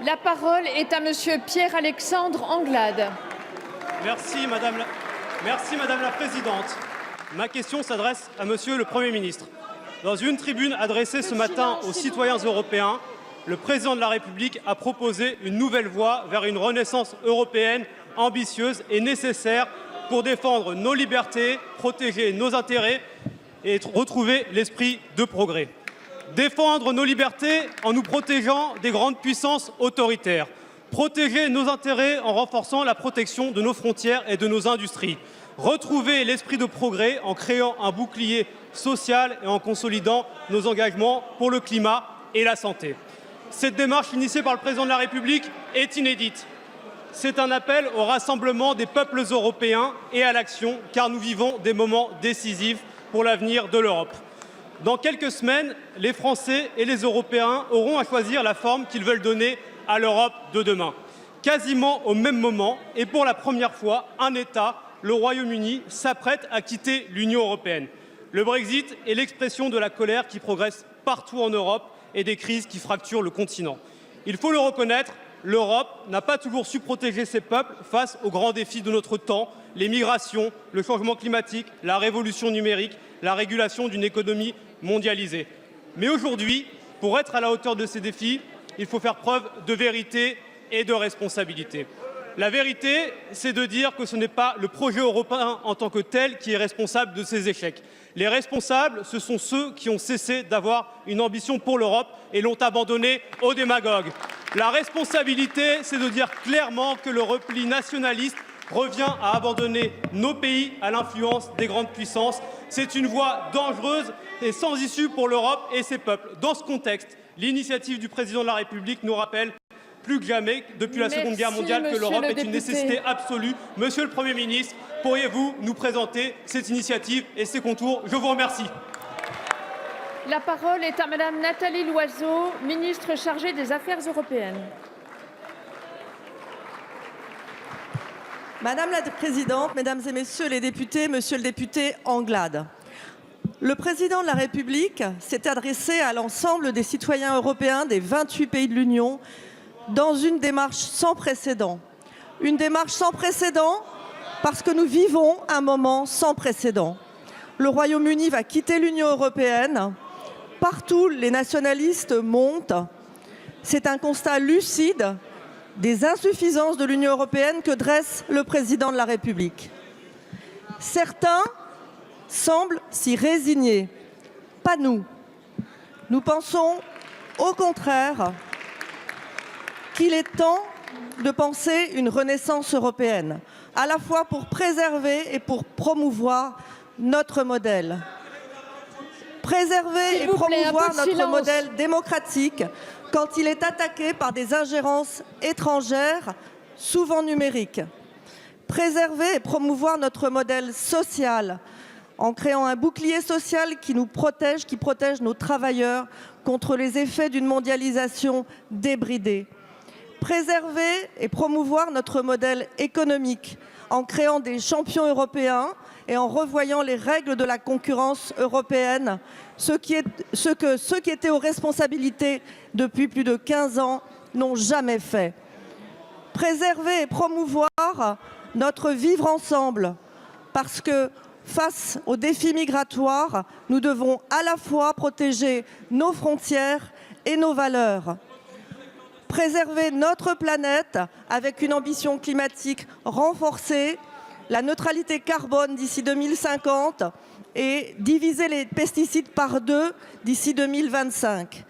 La parole est à Monsieur Pierre-Alexandre Anglade. Merci Madame la Présidente. Ma question s'adresse à Monsieur le Premier ministre. Dans une tribune adressée ce matin aux citoyens européens, le Président de la République a proposé une nouvelle voie vers une renaissance européenne ambitieuse et nécessaire pour défendre nos libertés, protéger nos intérêts et retrouver l'esprit de progrès. Défendre nos libertés en nous protégeant des grandes puissances autoritaires. Protéger nos intérêts en renforçant la protection de nos frontières et de nos industries. Retrouver l'esprit de progrès en créant un bouclier social et en consolidant nos engagements pour le climat et la santé. Cette démarche initiée par le Président de la République est inédite. C'est un appel au rassemblement des peuples européens et à l'action, car nous vivons des moments décisifs pour l'avenir de l'Europe. Dans quelques semaines, les Français et les Européens auront à choisir la forme qu'ils veulent donner à l'Europe de demain. Quasiment au même moment, et pour la première fois, un État, le Royaume-Uni, s'apprête à quitter l'Union européenne. Le Brexit est l'expression de la colère qui progresse partout en Europe et des crises qui fracturent le continent. Il faut le reconnaître, l'Europe n'a pas toujours su protéger ses peuples face aux grands défis de notre temps, les migrations, le changement climatique, la révolution numérique, la régulation d'une économie mondialisée. Mais aujourd'hui, pour être à la hauteur de ces défis, il faut faire preuve de vérité et de responsabilité. La vérité, c'est de dire que ce n'est pas le projet européen en tant que tel qui est responsable de ces échecs. Les responsables, ce sont ceux qui ont cessé d'avoir une ambition pour l'Europe et l'ont abandonnée aux démagogues. La responsabilité, c'est de dire clairement que le repli nationaliste revient à abandonner nos pays à l'influence des grandes puissances. C'est une voie dangereuse et sans issue pour l'Europe et ses peuples. Dans ce contexte, l'initiative du Président de la République nous rappelle plus que jamais, depuis la Seconde Guerre mondiale, que l'Europe est une nécessité absolue. Monsieur le Premier ministre, pourriez-vous nous présenter cette initiative et ses contours? Je vous remercie. La parole est à Madame Nathalie Loiseau, ministre chargée des Affaires européennes. Madame la Présidente, Mesdames et Messieurs les députés, Monsieur le député Anglade, le Président de la République s'est adressé à l'ensemble des citoyens européens des 28 pays de l'Union dans une démarche sans précédent. Une démarche sans précédent parce que nous vivons un moment sans précédent. Le Royaume-Uni va quitter l'Union européenne. Partout, les nationalistes montent. C'est un constat lucide des insuffisances de l'Union européenne que dresse le Président de la République. Certains semblent s'y résigner. Pas nous. Nous pensons au contraire qu'il est temps de penser une renaissance européenne, à la fois pour préserver et pour promouvoir notre modèle. Préserver et promouvoir notre modèle démocratique quand il est attaqué par des ingérences étrangères, souvent numériques. Préserver et promouvoir notre modèle social en créant un bouclier social qui nous protège, qui protège nos travailleurs contre les effets d'une mondialisation débridée. Préserver et promouvoir notre modèle économique en créant des champions européens et en revoyant les règles de la concurrence européenne, ce que ceux qui étaient aux responsabilités depuis plus de 15 ans n'ont jamais fait. Préserver et promouvoir notre vivre ensemble, parce que face aux défis migratoires, nous devons à la fois protéger nos frontières et nos valeurs. Préserver notre planète avec une ambition climatique renforcée, la neutralité carbone d'ici 2050 et diviser les pesticides par 2 d'ici 2025.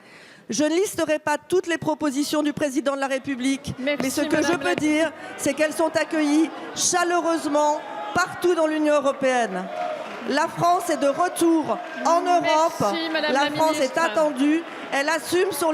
Je ne listerai pas toutes les propositions du Président de la République, mais ce que je peux dire, c'est qu'elles sont accueillies chaleureusement partout dans l'Union européenne. La France est de retour en Europe, la France est attendue, elle assume son